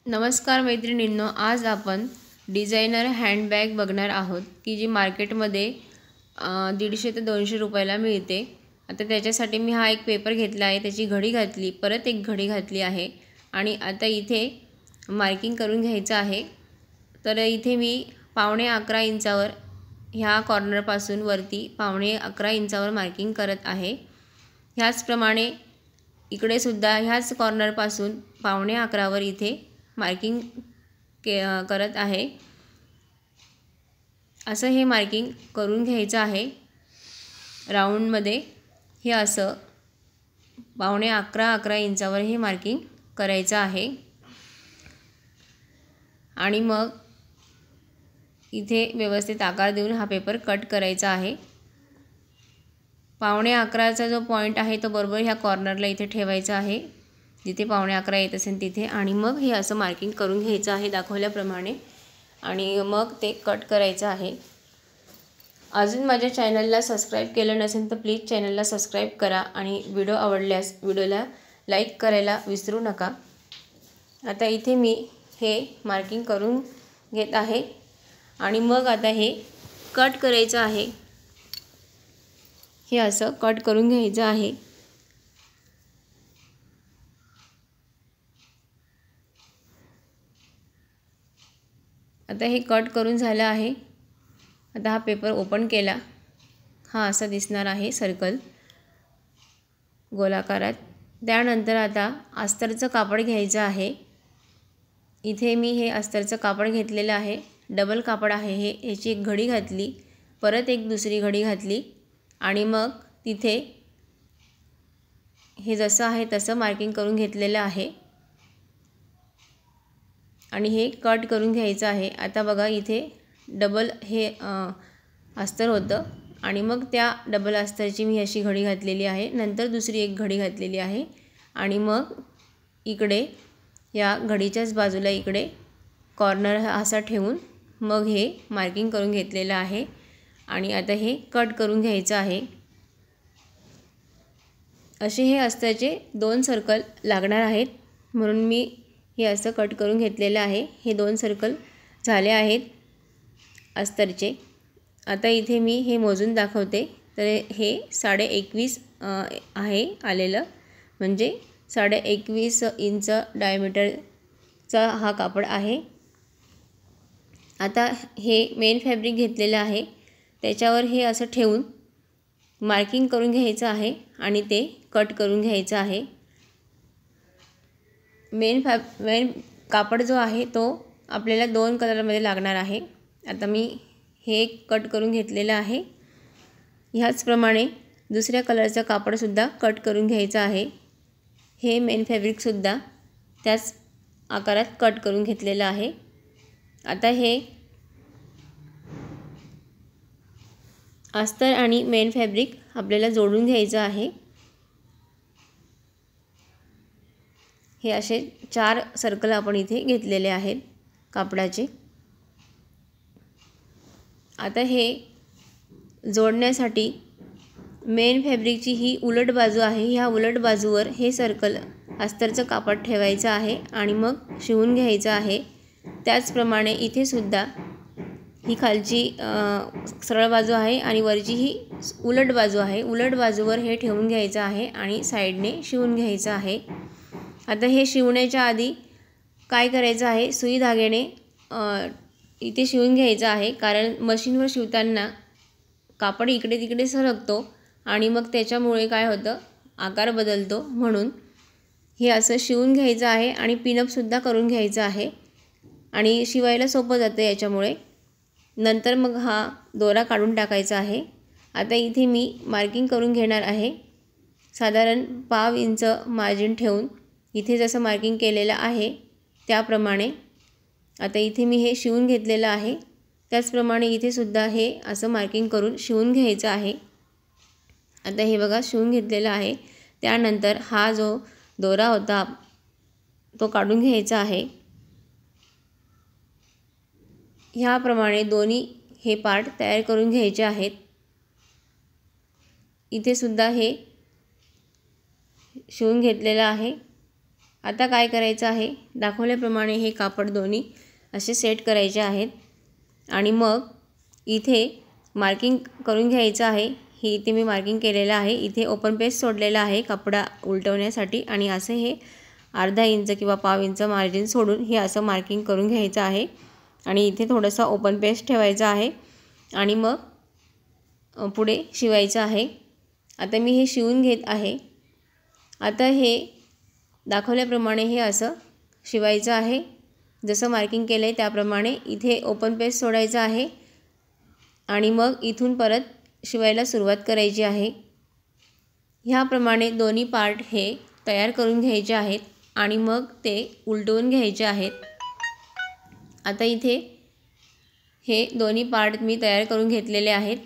नमस्कार मैत्रिणींनो, आज आपण डिझायनर हँडबॅग बघणार आहोत की जी मार्केटमध्ये 150 ते 200 रुपयाला मिळते। आता त्याच्यासाठी मी हा एक पेपर घेतला आहे, त्याची घडी घातली, परत एक घडी घातली आहे आणि आता इथे मार्किंग करून घ्यायचं आहे। तर इथे मी 11.25 इंचावर ह्या कॉर्नरपासून वरती 11.25 इंचावर मार्किंग करत आहे। ह्याचप्रमाणे इकडे सुद्धा ह्याच कॉर्नरपासून 11.25 वर इथे मार्किंग करत आहे। असं हे मार्किंग करून घ्यायचं आहे राऊंडमध्ये। हे असं 11.25 इंचावर हे मार्किंग करायचं आहे आणि मग इथे व्यवस्थित आकार देऊन हा पेपर कट करायचा आहे। 11.25चा जो पॉइंट आहे तो बरोबर ह्या कॉर्नरला इथे ठेवायचा आहे, जिथे 11.25 येत असेल तिथे, आणि मग हे असं मार्किंग करून घ्यायचं आहे दाखवल्याप्रमाणे आणि मग ते कट करायचं आहे। अजून माझ्या चॅनलला सबस्क्राईब केलं नसेल तर प्लीज चॅनलला सबस्क्राईब करा आणि व्हिडिओ आवडल्यास व्हिडिओला लाईक करायला विसरू नका। आता इथे मी हे मार्किंग करून घेत आहे आणि मग आता हे कट करायचं आहे। हे असं कट करून घ्यायचं आहे। आता हे कट करून झालं आहे। आता हा पेपर ओपन केला, हा असा दिसणार आहे सर्कल गोलाकारात। त्यानंतर आता अस्तरचं कापड घ्यायचं आहे। इथे मी हे अस्तरचं कापड घेतलेलं आहे, डबल कापड आहे हे। याची एक घडी घातली, परत एक दुसरी घडी घातली आणि मग तिथे हे जसं आहे तसं मार्किंग करून घेतलेलं आहे आणि हे कट करून घ्यायचं आहे। आता बघा इथे डबल हे अस्तर होतं आणि मग त्या डबल अस्तरची मी अशी घडी घातलेली आहे, नंतर दुसरी एक घडी घातलेली आहे आणि मग इकडे या घडीच्याच बाजूला इकडे कॉर्नर असा ठेवून मग हे मार्किंग करून घेतलेलं आहे आणि आता हे कट करून घ्यायचं आहे। असे हे अस्त्रचे 2 सर्कल लागणार आहेत, म्हणून मी हे असं कट करून घेतलेलं आहे। हे 2 सर्कल झाले आहेत अस्तरचे। आता इथे मी हे मोजून दाखवते, तर हे 21.5 आहे आलेलं, म्हणजे 21.5 इंच डायमीटरचा हा कापड आहे। आता हे मेन फॅब्रिक घेतलेलं आहे, त्याच्यावर हे असं ठेवून मार्किंग करून घ्यायचं आहे आणि ते कट करून घ्यायचं आहे। मेन कापड जो आहे तो आपल्याला 2 कलरमध्ये लागणार आहे। आता मी हे कट करून घेतलेलं आहे। ह्याचप्रमाणे दुसऱ्या कलरचं कापडसुद्धा कट करून घ्यायचं आहे। हे मेन फॅब्रिकसुद्धा त्याच आकारात कट करून घेतलेलं आहे। आता हे अस्तर आणि मेन फॅब्रिक आपल्याला जोडून घ्यायचं आहे। हे असे 4 सर्कल आपण इथे घेतलेले आहेत कापडाचे। आता हे जोडण्यासाठी मेन फॅब्रिकची ही उलट बाजू आहे, ह्या उलट बाजूवर हे सर्कल अस्तरचं कापड ठेवायचं आहे आणि मग शिवून घ्यायचं आहे। त्याचप्रमाणे इथे सुद्धा ही खालची सरळ बाजू आहे आणि वरची ही उलट बाजू आहे, उलट बाजूवर हे ठेवून घ्यायचं आहे आणि साईडने शिवून घ्यायचं आहे। आता हे शिवण्याच्या आधी काय करायचं आहे, सुई धाग्याने इथे शिवून घ्यायचं आहे, कारण मशीनवर शिवताना कापड इकडे तिकडे सरकतो आणि मग त्याच्यामुळे काय होतं, आकार बदलतो। म्हणून हे असं शिवून घ्यायचं आहे आणि पिनअपसुद्धा करून घ्यायचं आहे आणि शिवायला सोपं जातं याच्यामुळे। नंतर मग हा दोरा काढून टाकायचा आहे। आता इथे मी मार्किंग करून घेणार आहे, साधारण 1/2 इंच मार्जिन ठेवून इथे जसं मार्किंग केलेलं आहे त्याप्रमाणे। आता इथे मी हे शिवून घेतलेलं आहे, त्याचप्रमाणे इथे सुद्धा हे असं मार्किंग करून शिवून घ्यायचं आहे। आता हे बघा शिवून घेतलेलं आहे। त्यानंतर हा जो दोरा होता तो काढून घ्यायचा आहे। ह्याप्रमाणे दोन्ही हे पार्ट तयार करून घ्यायचे आहेत। इथे सुद्धा हे शिवून घेतलेलं आहे आता काय करायचं आहे, दाखवल्याप्रमाणे हे कापड दोन्ही असे सेट करायचे आहेत आणि मग इथे मार्किंग करून घ्यायचं आहे। ही इथे मी मार्किंग केलेलं आहे। इथे ओपन पेस्ट सोडलेला आहे कपडा उलटवण्यासाठी आणि असं हे अर्धा इंच किंवा पाव इंच मार्जिन सोडून हे असं मार्किंग करून घ्यायचं आहे आणि इथे थोडंसं ओपन पेस्ट ठेवायचं आहे आणि मग पुढे शिवायचं आहे। आता मी हे शिवून घेत आहे। आता हे दाखवल्याप्रमाणे हे असं शिवायचं आहे, जसं मार्किंग केलं आहे त्याप्रमाणे। इथे ओपन पेस्ट सोडायचं आहे आणि मग इथून परत शिवायला सुरुवात करायची आहे। ह्याप्रमाणे दोन्ही पार्ट हे तयार करून घ्यायचे आहेत आणि मग ते उलटवून घ्यायचे आहेत। आता इथे हे दोन्ही पार्ट मी तयार करून घेतलेले आहेत।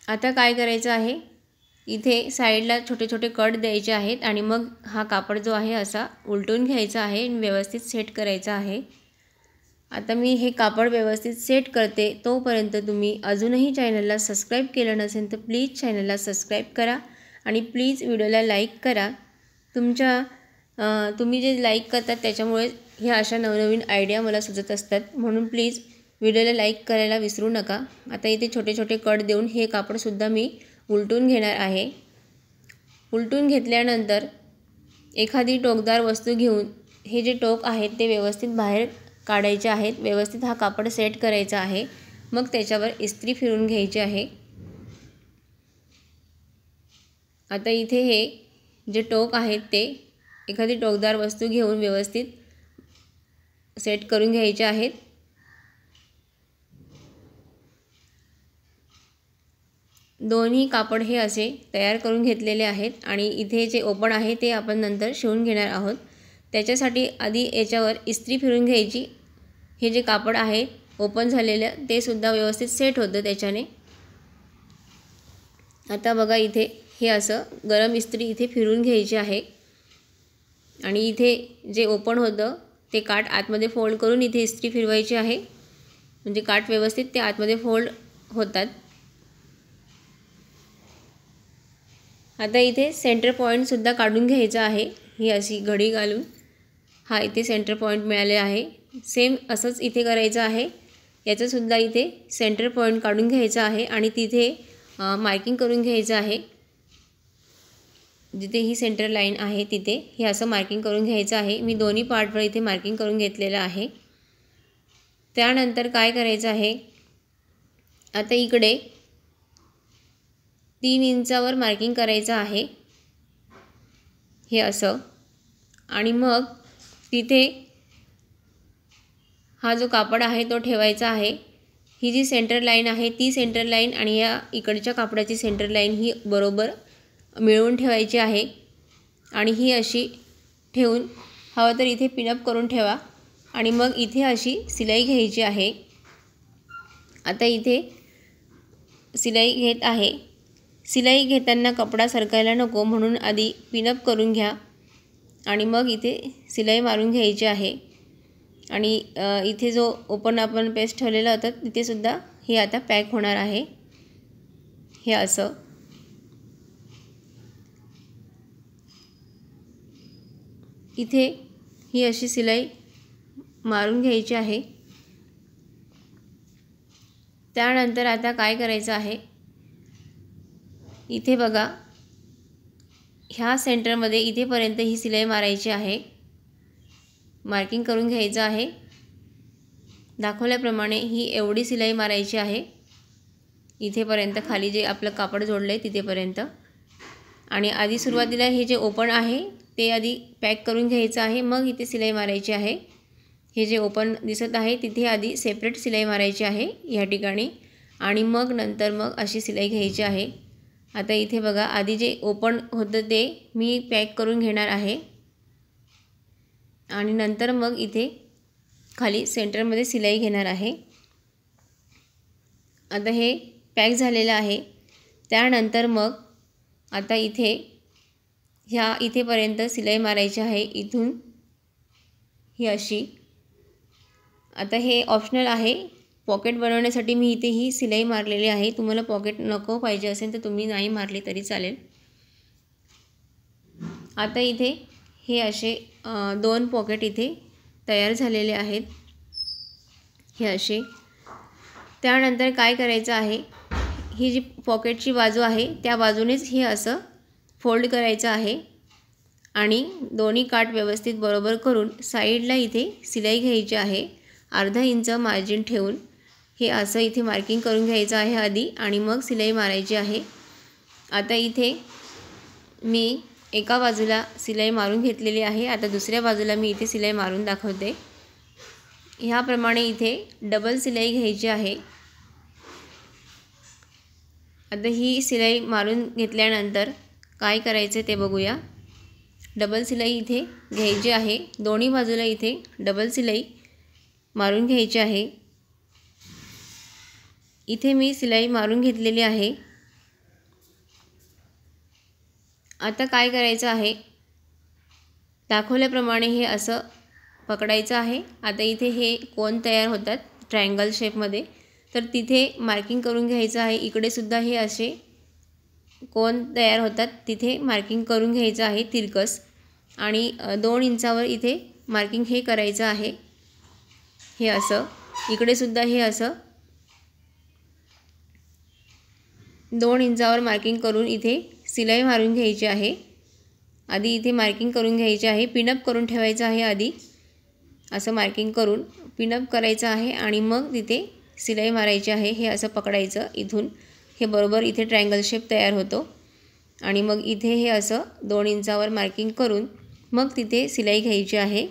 आता काय करायचं आहे, इथे साईडला छोटे छोटे कट द्यायचे आहेत आणि मग हा कापड जो आहे असा उलटून घ्यायचा आहे आणि व्यवस्थित सेट करायचा आहे। आता मी हे कापड व्यवस्थित सेट करते, तोपर्यंत तुम्ही अजूनही चॅनलला सबस्क्राईब केलं नसेल तर प्लीज चॅनलला सबस्क्राईब करा आणि प्लीज व्हिडिओला लाईक करा। तुम्ही जे लाईक करतात त्याच्यामुळे ह्या अशा नवनवीन आयडिया मला सुचत असतात, म्हणून प्लीज व्हिडिओला लाईक करायला विसरू नका। आता इथे छोटे छोटे कट देऊन हे कापडसुद्धा मी उलटून घेणार आहे। उलटून घेतल्यानंतर एखादी टोकदार वस्तू घेऊन हे जे टोक आहेत ते व्यवस्थित बाहेर काढायचे आहेत। व्यवस्थित हा कापड सेट करायचा आहे, मग त्याच्यावर इस्त्री फिरून घ्यायची आहे। आता इथे हे जे टोक आहेत ते एखादी टोकदार वस्तू घेऊन व्यवस्थित सेट करून घ्यायचे आहेत। दोन्ही कापड हे असे तयार करून घेतलेले आहेत आणि इथे जे ओपन आहे ते आपण नंतर शिवून घेणार आहोत। त्याच्यासाठी आधी याच्यावर इस्त्री फिरून घ्यायची। हे जे कापड आहे ओपन झालेलं ते सुद्धा व्यवस्थित सेट होतं त्याच्याने। आता बघा इथे हे असं गरम इस्त्री इथे फिरून घ्यायची आहे आणि इथे जे ओपन होतं ते काठ आतमध्ये फोल्ड करून इथे इस्त्री फिरवायची आहे, म्हणजे काठ व्यवस्थित ते आतमध्ये फोल्ड होतात। आता इथे सेंटर पॉईंटसुद्धा काढून घ्यायचा आहे। ही अशी घडी घालून हा इथे सेंटर पॉईंट मिळाले आहे। सेम असंच इथे करायचं आहे। याचंसुद्धा इथे सेंटर पॉईंट काढून घ्यायचा आहे आणि तिथे मार्किंग करून घ्यायचं आहे। जिथे ही सेंटर लाईन आहे तिथे हे असं मार्किंग करून घ्यायचं आहे। मी दोन्ही पार्टवर इथे मार्किंग करून घेतलेलं आहे। त्यानंतर काय करायचं आहे, आता इकडे 3 इंचावर मार्किंग करायचं आहे हे असं, आणि मग तिथे हा जो कापड आहे तो ठेवायचा आहे। ही जी सेंटर लाईन आहे ती सेंटर लाईन आणि या इकडच्या कापडाची सेंटर लाईन ही बरोबर मिळवून ठेवायची आहे आणि ही अशी ठेवून हवं तर इथे पिनअप करून ठेवा आणि मग इथे अशी सिलाई घ्यायची आहे। आता इथे सिलाई घेत आहे। सिलाई घेताना कपडा सरकायला नको म्हणून आधी पिनअप करून घ्या आणि मग इथे सिलाई मारून घ्यायची आहे आणि इथे जो ओपन आपण पेस्ट ठेवलेला होता तिथे सुद्धा हे आता पॅक होणार आहे हे असं। इथे ही अशी सिलाई मारून घ्यायची आहे। त्यानंतर आता काय करायचं आहे, इथे बघा ह्या सेंटरमध्ये इथेपर्यंत ही सिलाई मारायची आहे। मार्किंग करून घ्यायचं आहे। दाखवल्याप्रमाणे ही एवढी सिलाई मारायची आहे इथेपर्यंत, खाली जे आपलं कापड जोडलं आहे तिथेपर्यंत। आणि आधी सुरुवातीला हे जे ओपन आहे ते आधी पॅक करून घ्यायचं आहे, मग इथे सिलाई मारायची आहे। हे जे ओपन दिसत आहे तिथे आधी सेपरेट सिलाई मारायची आहे ह्या ठिकाणी आणि मग नंतर मग अशी सिलाई घ्यायची आहे। आता इथे बघा आधी जे ओपन होतं ते मी पॅक करून घेणार आहे आणि नंतर मग इथे खाली सेंटरमध्ये सिलाई घेणार आहे। आता हे पॅक झालेलं आहे। त्यानंतर मग आता इथे ह्या इथेपर्यंत सिलाई मारायची आहे, इथून ही अशी। आता हे ऑप्शनल आहे, पॉकेट बनवण्यासाठी मी इथे ही सिलाई मारलेली आहे। तुम्हाला पॉकेट नको पाहिजे असेल तर तुम्ही नाही मारली तरी चालेल। आता इथे हे असे 2 पॉकेट इथे तयार झालेले आहेत, हे असे. त्यानंतर काय करायचं आहे, ही जी पॉकेटची बाजू आहे त्या बाजूनेच हे असं फोल्ड करायचं आहे आणि दोन्ही काठ व्यवस्थित बरोबर करून साईडला इथे शिलाई घ्यायची आहे. अर्धा इंच मार्जिन ठेवून हे असं इथे मार्किंग करून घ्यायचं आहे आधी आणि मग शिलाई मारायची आहे. आता इथे मी एका बाजूला शिलाई मारून घेतलेली आहे. आता दुसऱ्या बाजूला मी इथे शिलाई मारून दाखवते. ह्याप्रमाणे इथे डबल शिलाई घ्यायची आहे. आता ही शिलाई मारून घेतल्यानंतर काय करायचे ते बघूया. डबल शिलाई इथे घ्यायची आहे. दोन्ही बाजूला इथे डबल शिलाई मारून घ्यायची आहे. इथे मी शिलाई मारून घेतलेली आहे. आता काय करायचं आहे, दाखवल्याप्रमाणे हे असं पकडायचं आहे. आता इथे हे कोन तयार होतात ट्रायंगल शेपमध्ये, तर तिथे मार्किंग करून घ्यायचं आहे. इकडे सुद्धा हे असे कोन तयार होतात, तिथे मार्किंग करून घ्यायचं आहे तिरकस आणि 2 इंचावर इथे मार्किंग हे करायचं आहे. हे असं इकडे सुद्धा हे असं 2 इंचावर मार्किंग करून इथे शिलाई मारून घ्यायची आहे. आधी इथे मार्किंग करून घ्यायची आहे, पिनअप करून ठेवायचं आहे. आधी असं मार्किंग करून पिनअप करायचं आहे आणि मग तिथे शिलाई मारायची आहे. हे असं पकडायचं इथून, हे बरोबर इथे ट्रायंगल शेप तयार होतो आणि मग इथे हे असं 2 इंचावर मार्किंग करून मग तिथे शिलाई घ्यायची आहे.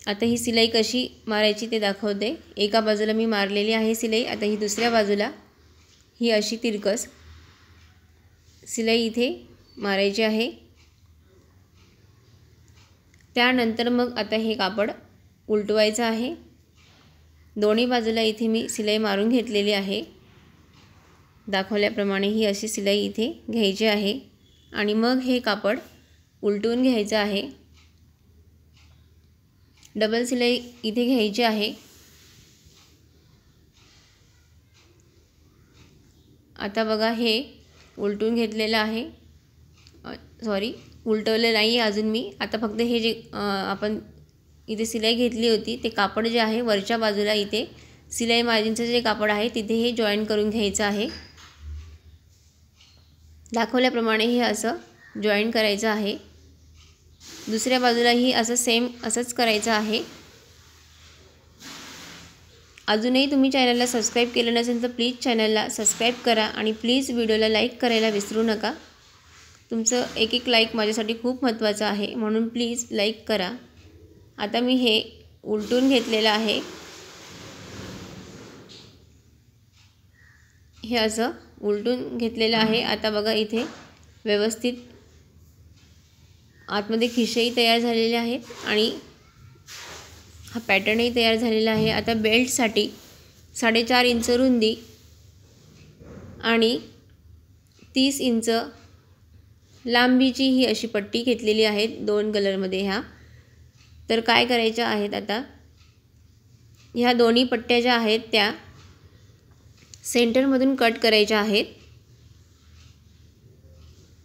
आता ही शिलाई कशी मारायची ते दाखवते. एका बाजूला मी मारलेली आहे शिलाई. आता ही दुसऱ्या बाजूला ही अशी तिरकस शिलाई इथे मारायची आहे. त्यानंतर मग आता हे कापड उलटवायचं आहे. दोन्ही बाजूला इथे मी शिलाई मारून घेतलेली आहे. दाखवल्याप्रमाणे ही अशी शिलाई इथे घ्यायची आहे आणि मग हे कापड उलटवून घ्यायचं आहे. डबल शिलाई इथे घ्यायची आहे. आता बघा हे उलटून घेतलेलं आहे, सॉरी उलटवलं नाही अजून मी. आता फक्त हे जे आपण इथे शिलाई घेतली होती ते कापड जे आहे वरच्या बाजूला इथे शिलाई मार्जिनचं जे कापड आहे तिथे हे जॉईन करून घ्यायचं आहे. दाखवल्याप्रमाणे हे असं जॉईन करायचं आहे. दुसऱ्या बाजूलाही असं सेम असंच करायचं आहे. अजूनही तुम्ही चॅनलला सबस्क्राईब केलं नसेल तर प्लीज चॅनलला सबस्क्राईब करा आणि प्लीज व्हिडिओला लाईक करायला विसरू नका. तुमचं एक लाईक माझ्यासाठी खूप महत्त्वाचं आहे, म्हणून प्लीज लाईक करा. आता मी हे उलटून घेतलेलं आहे. हे असं उलटून घेतलेलं आहे. आता बघा इथे व्यवस्थित आतमध्ये खिसेही तयार झालेले आहेत आणि हा पॅटर्नही तयार झालेला आहे. आता बेल्टसाठी 4.5 इंच रुंदी आणि 30 इंच लांबीची ही अशी पट्टी घेतलेली आहे 2 कलरमध्ये ह्या. तर काय करायच्या आहेत, आता ह्या दोन्ही पट्ट्या ज्या आहेत त्या सेंटरमधून कट करायच्या आहेत.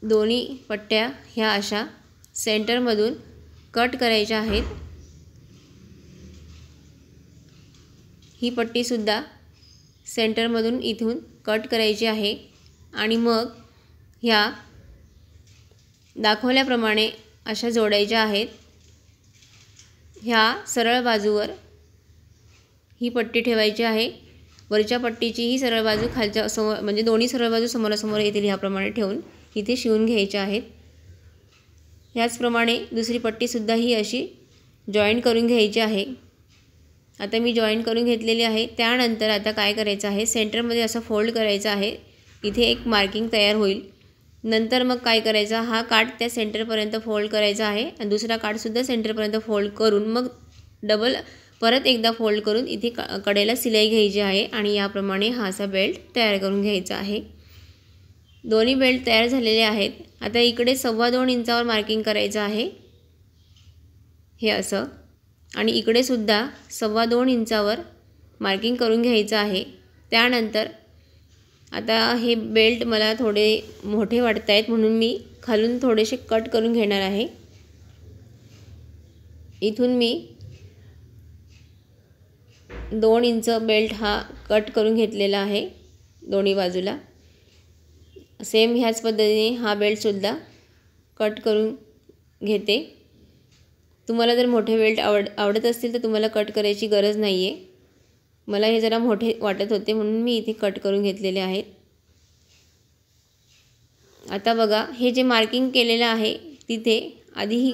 दोन्ही पट्ट्या ह्या अशा सेंटरमधून कट करायच्या आहेत. ही पट्टीसुद्धा सेंटरमधून इथून कट करायची आहे आणि मग ह्या दाखवल्याप्रमाणे अशा जोडायच्या आहेत. ह्या सरळ बाजूवर ही पट्टी ठेवायची आहे. वरच्या पट्टीची ही सरळ बाजू खालच्या समोर, म्हणजे दोन्ही सरळ बाजू समोरासमोर येतील ह्याप्रमाणे ठेवून इथे शिवून घ्यायच्या आहेत. ह्याचप्रमाणे दुसरी पट्टीसुद्धा ही अशी जॉईन करून घ्यायची आहे. आता मी जॉईन करून घेतलेली आहे. त्यानंतर आता काय करायचं आहे, सेंटरमध्ये असं फोल्ड करायचं आहे. इथे एक मार्किंग तयार होईल. नंतर मग काय करायचं, हा काठ त्या सेंटरपर्यंत फोल्ड करायचा आहे आणि दुसरा काठसुद्धा सेंटरपर्यंत फोल्ड करून मग डबल परत एकदा फोल्ड करून इथे कडेला शिलाई घ्यायची आहे आणि याप्रमाणे हा असा बेल्ट तयार करून घ्यायचा आहे. दोन्ही बेल्ट तयार झालेले आहेत. आता इकडे 2.25 इंचावर मार्किंग करायचं आहे, हे असं, आणि इकडे सुद्धा 2.25 इंचावर मार्किंग करून घ्यायचं आहे. त्यानंतर आता हे बेल्ट मला थोडे मोठे वाटत आहेत म्हणून मी खालून थोडेसे कट करून घेणार आहे। इथून मी 2 इंच बेल्ट हा कट करून घेतलेला आहे दोन्ही बाजूला। सेम ह्याच पद्धतीने हा बेल्टसुद्धा कट करून घेते। तुम्हाला जर मोठे बेल्ट आवडत असतील तर तुम्हाला कट करायची गरज नाही आहे। मला हे जरा मोठे वाटत होते म्हणून मी इथे कट करून घेतलेले आहेत। आता बघा हे जे मार्किंग केलेलं आहे तिथे आधी ही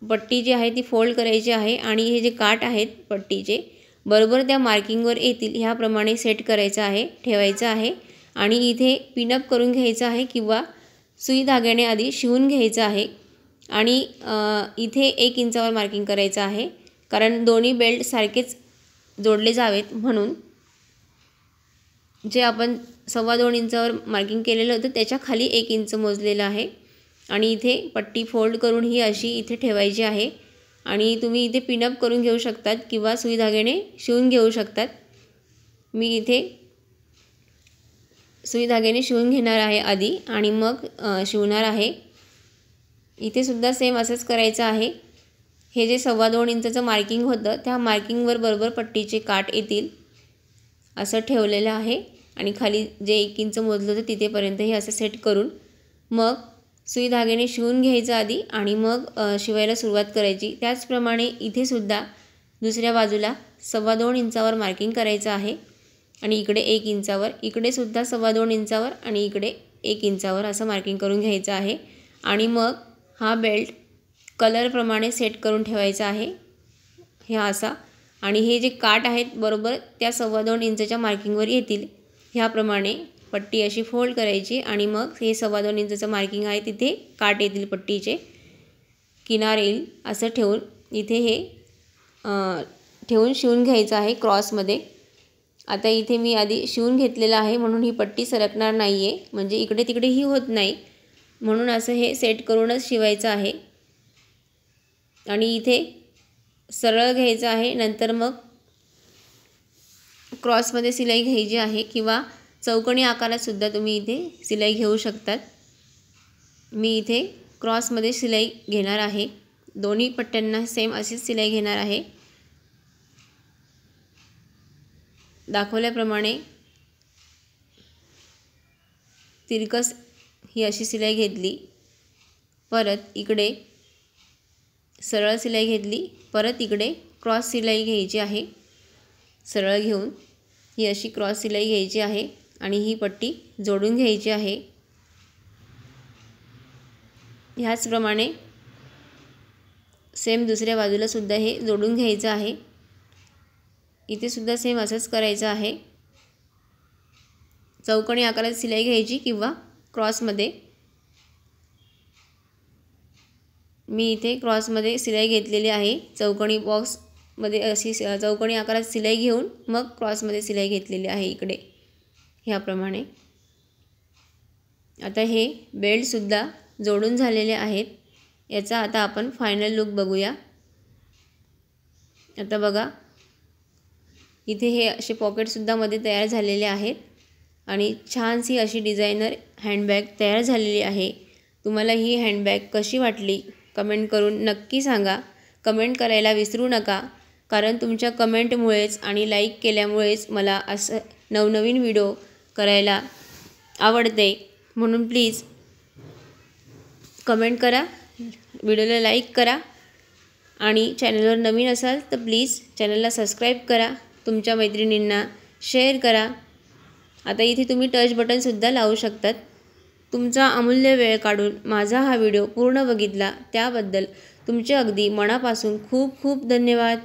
पट्टी जी आहे ती फोल्ड करायची आहे आणि हे जे काट आहेत पट्टीचे बरोबर त्या मार्किंगवर येतील ह्याप्रमाणे सेट करायचं आहे, ठेवायचं आहे आणि इथे पिनअप करून घ्यायचं आहे किंवा सुई धाग्याने आधी शिवून घ्यायचं आहे आणि इथे 1 इंचावर मार्किंग करायचं आहे कारण दोन्ही बेल्ट सारखेच जोडले जावेत म्हणून। जे आपण 2.25 इंचावर मार्किंग केलेलं होतं त्याच्या खाली 1 इंच मोजलेलं आहे आणि इथे पट्टी फोल्ड करून ही अशी इथे ठेवायची आहे आणि तुम्ही इथे पिनअप करून घेऊ शकतात किंवा सुई धाग्याने शिवून घेऊ शकतात। मी इथे सुई धाग्याने शिवून घेणार आहे आधी आणि मग शिवणार आहे। इथे सुद्धा सेम असंच करायचं आहे। हे जे 2.25 इंचाचं मार्किंग होतं त्या मार्किंगवर बरोबर पट्टीचे काट येतील असं ठेवलेलं आहे आणि खाली जे 1 इंच मोजलं होतं तिथेपर्यंत हे असं सेट करून मग सुई धाग्याने शिवून घ्यायचं आधी आणि मग शिवायला सुरुवात करायची। त्याचप्रमाणे इथे सुद्धा दुसऱ्या बाजूला 2.25 इंचावर मार्किंग करायचं आहे आणि इकडे 1 इंचावर, इकडे सुद्धा 2.25 इंचावर आणि इकडे 1 इंचावर असं मार्किंग करून घ्यायचं आहे आणि मग हा बेल्ट कलरप्रमाणे सेट करून ठेवायचा आहे हे असा आणि हे जे काट आहेत बरोबर त्या 2.25 इंचाच्या मार्किंगवर येतील ह्याप्रमाणे पट्टी अशी फोल्ड करायची आणि मग हे 2.25 इंचाचं मार्किंग आहे तिथे काट येतील पट्टीचे किनार येईल असं ठेवून इथे हे ठेवून शिवून घ्यायचं आहे क्रॉसमध्ये। आता इथे मी आधी शिवून घेतलेलं आहे म्हणून ही पट्टी सरकणार नाही आहे म्हणजे इकडे तिकडेही होत नाही म्हणून असं हे सेट करूनच शिवायचं आहे आणि इथे सरळ घ्यायचं आहे। नंतर मग क्रॉसमध्ये सिलाई घ्यायची आहे किंवा चौकोनी आकारात सुद्धा तुम्ही इथे सिलाई घेऊ शकतात। मी इथे क्रॉसमध्ये सिलाई घेणार आहे, दोन्ही पट्ट्यांना सेम अशीच सिलाई घेणार आहे। दाखवल्याप्रमाणे तिरकस ही अशी सिलाई घेतली, परत इकडे सरळ सिलाई घेतली, परत इकडे क्रॉस सिलाई घ्यायची आहे। सरळ घेऊन ही अशी क्रॉस सिलाई घ्यायची आहे आणि ही पट्टी जोडून घ्यायची आहे। ह्याचप्रमाणे सेम दुसऱ्या बाजूला सुद्धा हे जोडून घ्यायचं आहे। इथे सुद्धा सेम असंच करायचं आहे। चौकोनी आकारात सिलाई घ्यायची किंवा क्रॉसमध्ये। मी इथे क्रॉसमध्ये सिलाई घेतलेली आहे, चौकोनी बॉक्समध्ये अशी चौकोनी आकारात सिलाई घेऊन मग क्रॉसमध्ये सिलाई घेतलेली आहे इकडे ह्याप्रमाणे। आता हे बेल्टसुद्धा जोडून झालेले आहेत, याचा आता आपण फायनल लुक बघूया। आता बघा इथे हे असे पॉकेटसुद्धा मध्ये तयार झालेले आहेत आणि छानशी अशी डिझायनर हँडबॅग तयार झालेली आहे। तुम्हाला ही हँडबॅग कशी वाटली कमेंट करून नक्की सांगा। कमेंट करायला विसरू नका कारण तुमच्या कमेंटमुळेच आणि लाईक केल्यामुळेच मला असं नवनवीन व्हिडिओ करायला आवडते म्हणून प्लीज कमेंट करा, व्हिडिओला लाईक करा आणि चॅनलवर नवीन असाल तर प्लीज चॅनलला सबस्क्राईब करा, तुमच्या मैत्रिणींना शेअर करा। आता इथे तुम्ही टच बटनसुद्धा लावू शकतात। तुमचा अमूल्य वेळ काढून माझा हा व्हिडिओ पूर्ण बघितला त्याबद्दल तुमचे अगदी मनापासून खूप खूप धन्यवाद।